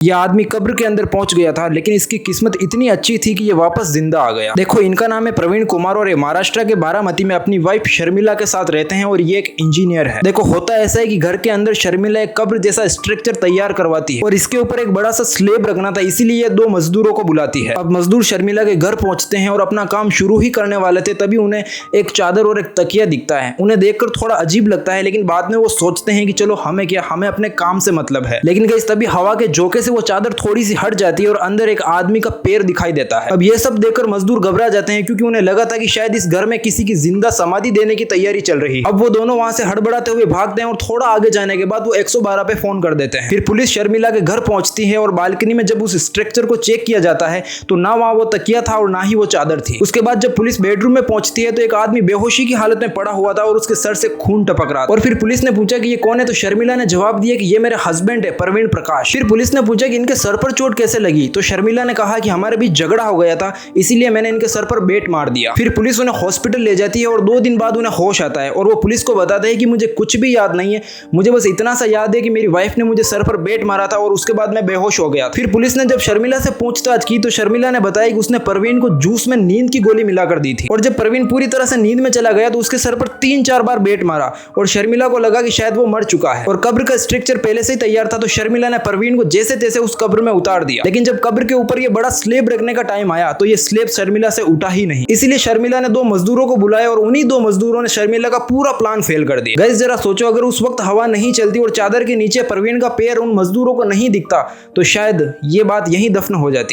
यह आदमी कब्र के अंदर पहुंच गया था, लेकिन इसकी किस्मत इतनी अच्छी थी कि ये वापस जिंदा आ गया। देखो, इनका नाम है प्रवीण कुमार और ये महाराष्ट्र के बारामती में अपनी वाइफ शर्मिला के साथ रहते हैं और ये एक इंजीनियर है। देखो, होता ऐसा है कि घर के अंदर शर्मिला एक कब्र जैसा स्ट्रक्चर तैयार करवाती है और इसके ऊपर एक बड़ा सा स्लेब रखना था, इसीलिए ये 2 मजदूरों को बुलाती है। अब मजदूर शर्मिला के घर पहुंचते हैं और अपना काम शुरू ही करने वाले थे, तभी उन्हें एक चादर और एक तकिया दिखता है। उन्हें देखकर थोड़ा अजीब लगता है, लेकिन बाद में वो सोचते हैं कि चलो हमें क्या, हमें अपने काम से मतलब है। लेकिन गाइस, तभी हवा के झोंके से वो चादर थोड़ी सी हट जाती है और अंदर एक आदमी का पैर दिखाई देता है। अब ये सब देखकर मजदूर घबरा जाते हैं, क्योंकि उन्हें लगा था कि शायद इस घर में किसी की जिंदा समाधि देने की तैयारी चल रही है। अब वो दोनों वहां से हड़बड़ाते हुए भागते हैं और थोड़ा आगे जाने के बाद वो 112 पे फोन कर देते हैं। फिर पुलिस शर्मिला के घर पहुंचती है और बालकनी में जब उस स्ट्रक्चर को चेक किया जाता है तो ना वहां वो तकिया था और ना ही वो चादर थी। उसके बाद जब पुलिस बेडरूम में पहुंचती है तो एक आदमी बेहोशी की हालत में पड़ा हुआ था और उसके सर से खून टपक रहा था। और फिर पुलिस ने पूछा कि ये कौन है, तो शर्मिला ने जवाब दिया कि ये मेरे हस्बैंड है, प्रवीण प्रकाश। फिर पुलिस ने पूछा कि इनके सर पर चोट कैसे लगी, तो शर्मिला ने कहा कि हमारे बीच झगड़ा हो गया था, इसीलिए मैंने इनके सर पर बेट मार दिया। फिर पुलिस उन्हें हॉस्पिटल ले जाती है और 2 दिन बाद उन्हें होश आता है और वो पुलिस को बताते हैं कि मुझे कुछ भी याद नहीं है, मुझे बस इतना सा याद है कि मेरी वाइफ ने मुझे सर पर बेट मारा था और उसके बाद मैं बेहोश हो गया। फिर पुलिस ने जब शर्मिला से पूछताछ की तो शर्मिला ने बताया कि उसने प्रवीण को जूस में नींद की गोली मिलाकर दी थी और जब प्रवीण पूरी तरह से नींद में चला गया तो उसके सर पर 3-4 बार बेट मारा और शर्मिला को लगा कि शायद वो मर चुका है। और कब्र का स्ट्रक्चर पहले से ही तैयार था, तो शर्मिला ने प्रवीण को जैसे तैसे उस कब्र में उतार दिया। लेकिन जब कब्र के ऊपर ये बड़ा स्लेब रखने का टाइम आया तो ये स्लेब शर्मिला से उठा ही नहीं, इसीलिए शर्मिला ने 2 मजदूरों को बुलाया और उन्हीं 2 मजदूरों ने शर्मिला का पूरा प्लान फेल कर दिया। गाइस, जरा सोचो, अगर उस वक्त हवा नहीं चलती और चादर के नीचे प्रवीण का पैर उन मजदूरों को नहीं दिखता तो शायद ये बात यहीं दफन हो जाती।